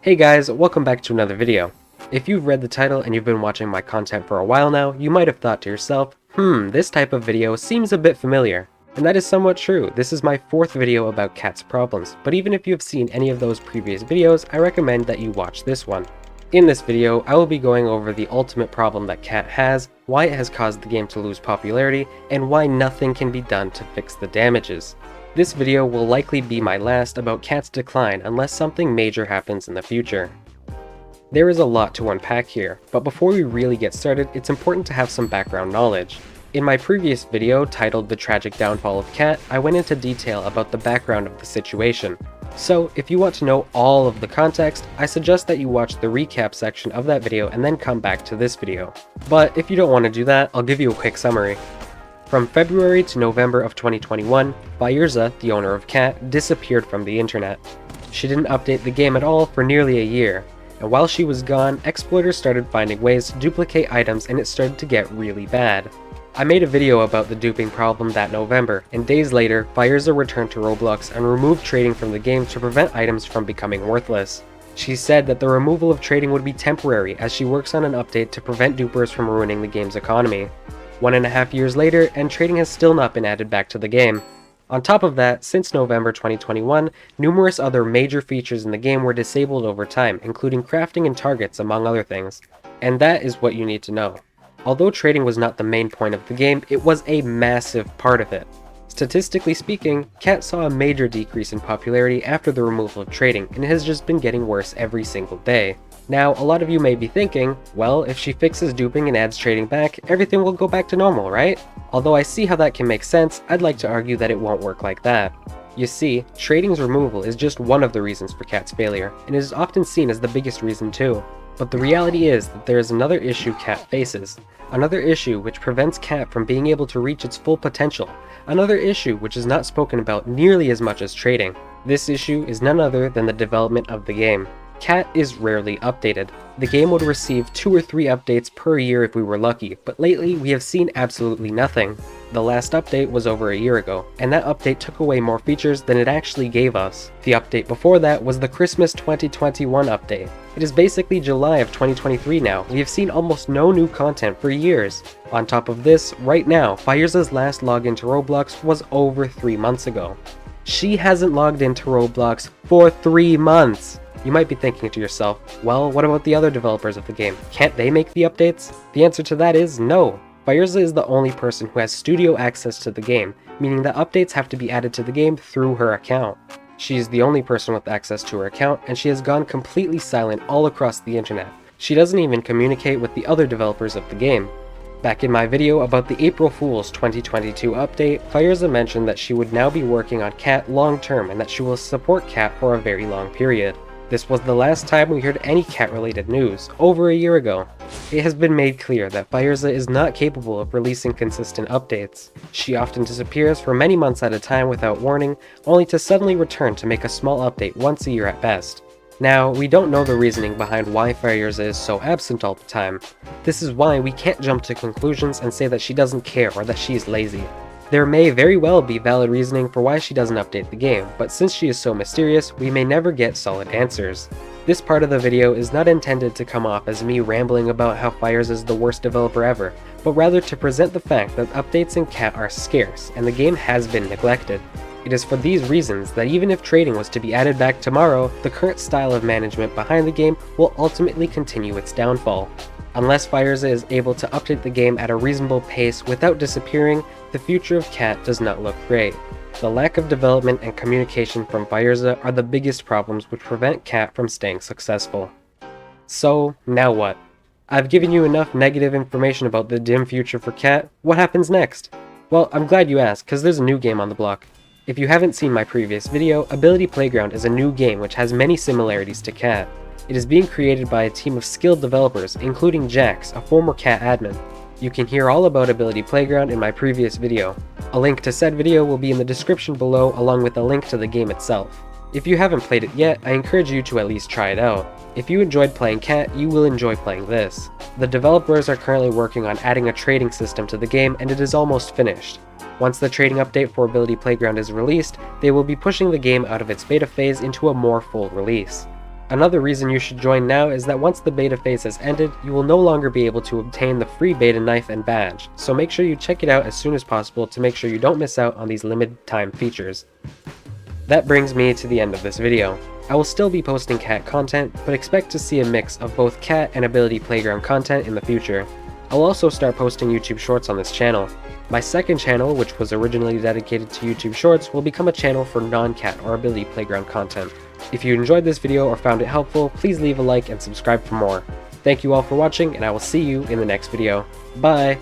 Hey guys, welcome back to another video. If you've read the title and you've been watching my content for a while now, you might have thought to yourself, this type of video seems a bit familiar. And that is somewhat true. This is my fourth video about k.a.t's problems, but even if you have seen any of those previous videos, I recommend that you watch this one. In this video, I will be going over the ultimate problem that k.a.t has, why it has caused the game to lose popularity, and why nothing can be done to fix the damages. This video will likely be my last about k.a.t's decline unless something major happens in the future. There is a lot to unpack here, but before we really get started, it's important to have some background knowledge. In my previous video titled The Tragic Downfall of k.a.t, I went into detail about the background of the situation. So if you want to know all of the context, I suggest that you watch the recap section of that video and then come back to this video. But if you don't want to do that, I'll give you a quick summary. From February to November of 2021, Fairuza, the owner of k.a.t, disappeared from the internet. She didn't update the game at all for nearly a year, and while she was gone, exploiters started finding ways to duplicate items and it started to get really bad. I made a video about the duping problem that November, and days later, Fairuza returned to Roblox and removed trading from the game to prevent items from becoming worthless. She said that the removal of trading would be temporary as she works on an update to prevent dupers from ruining the game's economy. 1.5 years later, and trading has still not been added back to the game. On top of that, since November 2021, numerous other major features in the game were disabled over time, including crafting and targets among other things. And that is what you need to know. Although trading was not the main point of the game, it was a massive part of it. Statistically speaking, k.a.t saw a major decrease in popularity after the removal of trading, and it has just been getting worse every single day. Now, a lot of you may be thinking, well, if she fixes duping and adds trading back, everything will go back to normal, right? Although I see how that can make sense, I'd like to argue that it won't work like that. You see, trading's removal is just one of the reasons for k.a.t's failure, and it is often seen as the biggest reason too. But the reality is that there is another issue k.a.t faces. Another issue which prevents k.a.t from being able to reach its full potential. Another issue which is not spoken about nearly as much as trading. This issue is none other than the development of the game. k.a.t is rarely updated. The game would receive 2 or 3 updates per year if we were lucky, but lately we have seen absolutely nothing. The last update was over a year ago, and that update took away more features than it actually gave us. The update before that was the Christmas 2021 update. It is basically July of 2023 now. We have seen almost no new content for years. On top of this, right now, Fairuza's last login to Roblox was over 3 months ago. She hasn't logged into Roblox for 3 months! You might be thinking to yourself, well, what about the other developers of the game? Can't they make the updates? The answer to that is no. Fairuza is the only person who has studio access to the game, meaning that updates have to be added to the game through her account. She is the only person with access to her account, and she has gone completely silent all across the internet. She doesn't even communicate with the other developers of the game. Back in my video about the April Fool's 2022 update, Fairuza mentioned that she would now be working on k.a.t long term and that she will support k.a.t for a very long period. This was the last time we heard any k.a.t related news, over a year ago. It has been made clear that Fairuza is not capable of releasing consistent updates. She often disappears for many months at a time without warning, only to suddenly return to make a small update once a year at best. Now, we don't know the reasoning behind why Fairuza is so absent all the time. This is why we can't jump to conclusions and say that she doesn't care or that she is lazy. There may very well be valid reasoning for why she doesn't update the game, but since she is so mysterious, we may never get solid answers. This part of the video is not intended to come off as me rambling about how Fairuza is the worst developer ever, but rather to present the fact that updates in k.a.t are scarce, and the game has been neglected. It is for these reasons that even if trading was to be added back tomorrow, the current style of management behind the game will ultimately continue its downfall. Unless Fairuza is able to update the game at a reasonable pace without disappearing, the future of k.a.t does not look great. The lack of development and communication from Fairuza are the biggest problems which prevent k.a.t from staying successful. So, now what? I've given you enough negative information about the dim future for k.a.t, what happens next? Well, I'm glad you asked, because there's a new game on the block. If you haven't seen my previous video, Ability Playground is a new game which has many similarities to k.a.t. It is being created by a team of skilled developers, including Jax, a former k.a.t admin. You can hear all about Ability Playground in my previous video. A link to said video will be in the description below along with a link to the game itself. If you haven't played it yet, I encourage you to at least try it out. If you enjoyed playing k.a.t, you will enjoy playing this. The developers are currently working on adding a trading system to the game and it is almost finished. Once the trading update for Ability Playground is released, they will be pushing the game out of its beta phase into a more full release. Another reason you should join now is that once the beta phase has ended, you will no longer be able to obtain the free beta knife and badge, so make sure you check it out as soon as possible to make sure you don't miss out on these limited time features. That brings me to the end of this video. I will still be posting cat content, but expect to see a mix of both cat and ability playground content in the future. I'll also start posting YouTube Shorts on this channel. My second channel, which was originally dedicated to YouTube Shorts, will become a channel for non-cat or ability playground content. If you enjoyed this video or found it helpful, please leave a like and subscribe for more. Thank you all for watching, and I will see you in the next video. Bye!